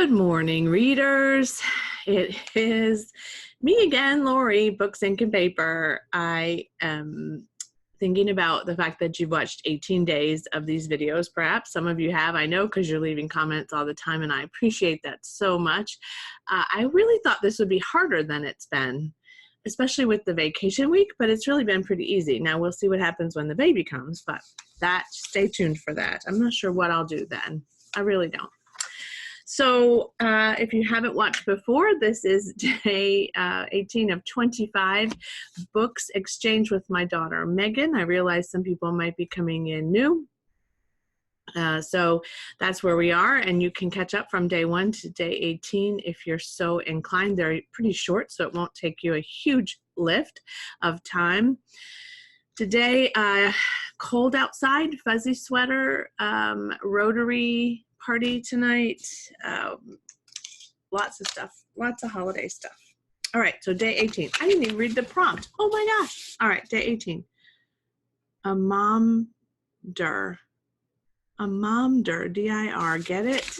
Good morning, readers. It is me again, Lori, Books, Ink, and Paper. I am thinking about the fact that you've watched 18 days of these videos. Perhaps some of you have, I know, because you're leaving comments all the time, and I appreciate that so much. I really thought this would be harder than it's been, especially with the vacation week, but it's really been pretty easy. Now, we'll see what happens when the baby comes, but stay tuned for that. I'm not sure what I'll do then. I really don't. So if you haven't watched before, this is day 18 of 25 books exchanged with my daughter, Megan. I realize some people might be coming in new. So that's where we are, and you can catch up from day 1 to day 18 if you're so inclined. They're pretty short, so it won't take you a huge lift of time. Today, cold outside, fuzzy sweater, Rotary party tonight, lots of stuff, lots of holiday stuff. All right, so day 18. I didn't even read the prompt. Oh my gosh. All right, day 18. A momder. A momder, D-I-R, get it?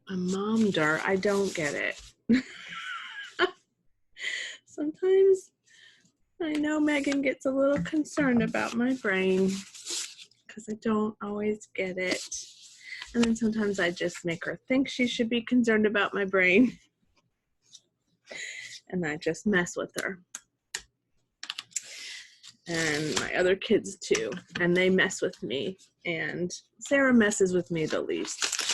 A momder, I don't get it. Sometimes I know Megan gets a little concerned about my brain because I don't always get it. And then sometimes I just make her think she should be concerned about my brain. And I just mess with her. And my other kids too. And they mess with me. And Sarah messes with me the least.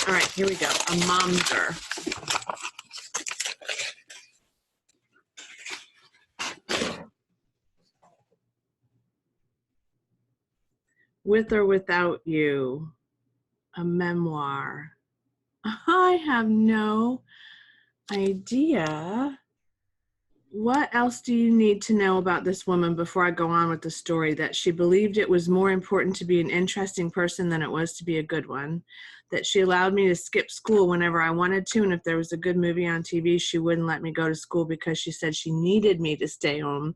All right, here we go. A momder. With or without you, a memoir. I have no idea. What else do you need to know about this woman before I go on with the story? That she believed it was more important to be an interesting person than it was to be a good one. That she allowed me to skip school whenever I wanted to, and if there was a good movie on TV, she wouldn't let me go to school because she said she needed me to stay home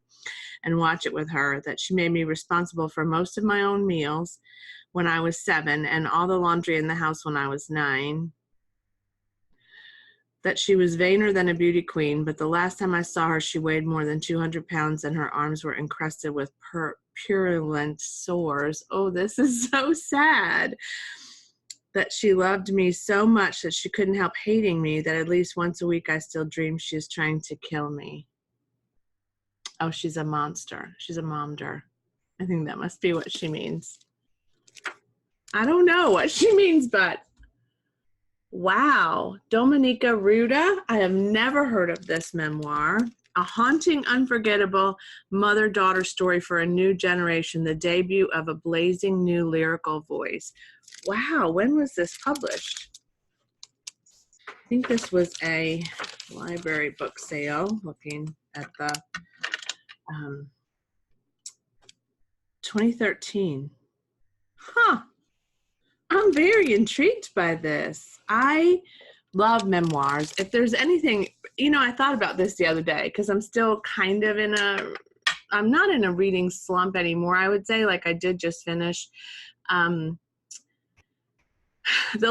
and watch it with her. That she made me responsible for most of my own meals when I was 7 and all the laundry in the house when I was 9. That she was vainer than a beauty queen, but the last time I saw her, she weighed more than 200 pounds and her arms were encrusted with purulent sores. Oh, this is so sad. That she loved me so much that she couldn't help hating me, that at least once a week I still dream she is trying to kill me. Oh, she's a monster. She's a momder. I think that must be what she means. I don't know what she means, but wow. Dominica Ruda. I have never heard of this memoir. A haunting, unforgettable mother-daughter story for a new generation, the debut of a blazing new lyrical voice. Wow, when was this published? I think this was a library book sale, looking at the 2013. Huh. I'm very intrigued by this. I love memoirs. If there's anything, you know, I thought about this the other day because I'm still kind of I'm not in a reading slump anymore, I would say. Like I did just finish The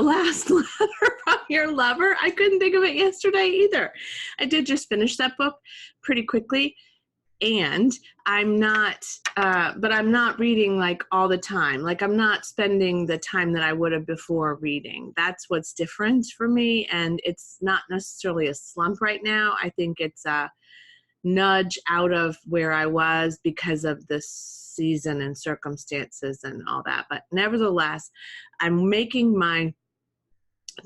Last Letter from Your Lover. I couldn't think of it yesterday either. I did just finish that book pretty quickly. And I'm not, but I'm not reading like all the time. Like I'm not spending the time that I would have before reading. That's what's different for me. And it's not necessarily a slump right now. I think it's a nudge out of where I was because of the season and circumstances and all that. But nevertheless, I'm making my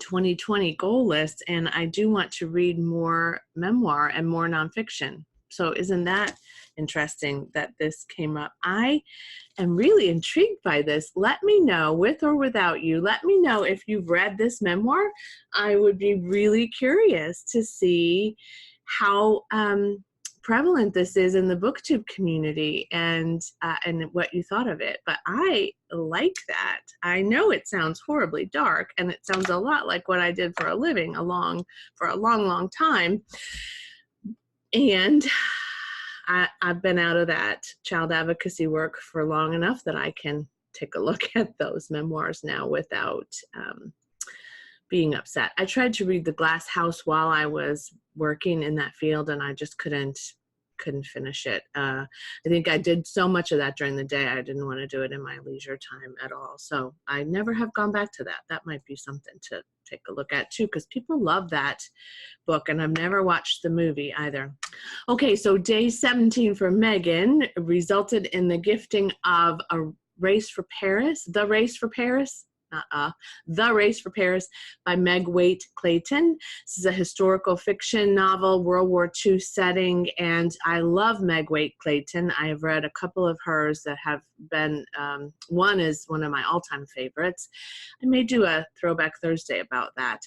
2020 goal list, and I do want to read more memoir and more nonfiction. So isn't that interesting that this came up? I am really intrigued by this. Let me know, with or without you, let me know if you've read this memoir. I would be really curious to see how prevalent this is in the BookTube community and what you thought of it. But I like that. I know it sounds horribly dark, and it sounds a lot like what I did for a living for a long time. And I've been out of that child advocacy work for long enough that I can take a look at those memoirs now without being upset. I tried to read The Glass House while I was working in that field, and I just couldn't finish it. I think I did so much of that during the day, I didn't want to do it in my leisure time at all. So I never have gone back to that. That might be something to take a look at too, because people love that book, and I've never watched the movie either. Okay, so day 17 for Megan resulted in the gifting of A Race for Paris, The Race for Paris, The Race for Paris by Meg Waite Clayton. This is a historical fiction novel, World War II setting, and I love Meg Waite Clayton. I have read a couple of hers that have been, one is one of my all-time favorites. I may do a Throwback Thursday about that.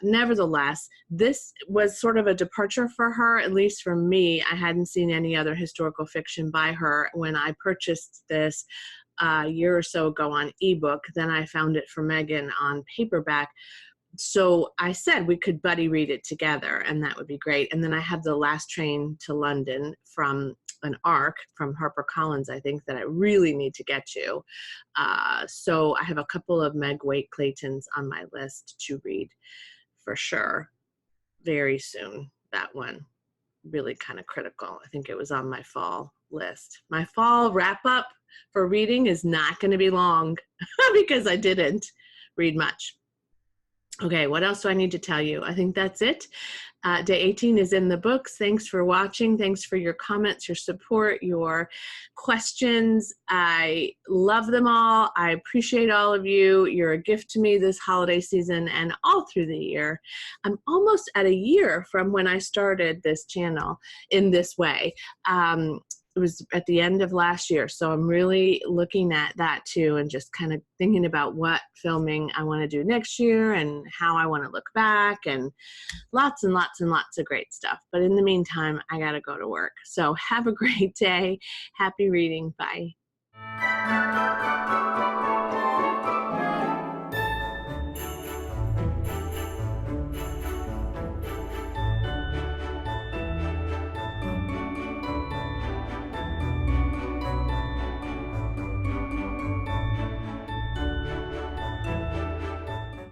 Nevertheless, this was sort of a departure for her, at least for me. I hadn't seen any other historical fiction by her when I purchased this a year or so ago on ebook. Then I found it for Megan on paperback. So I said we could buddy read it together, and that would be great. And then I have The Last Train to London from an ARC from HarperCollins, I think, that I really need to get to. So I have a couple of Meg Waite Claytons on my list to read for sure very soon. That one really kind of critical. I think it was on my fall list. My fall wrap up for reading is not going to be long because I didn't read much. Okay, what else do I need to tell you? I think that's it. Day 18 is in the books. Thanks for watching. Thanks for your comments, your support, your questions. I love them all. I appreciate all of you. You're a gift to me this holiday season and all through the year. I'm almost at a year from when I started this channel in this way. It was at the end of last year, so I'm really looking at that too and just kind of thinking about what filming I want to do next year and how I want to look back, and lots and lots and lots of great stuff. But in the meantime, I got to go to work. So have a great day. Happy reading. Bye.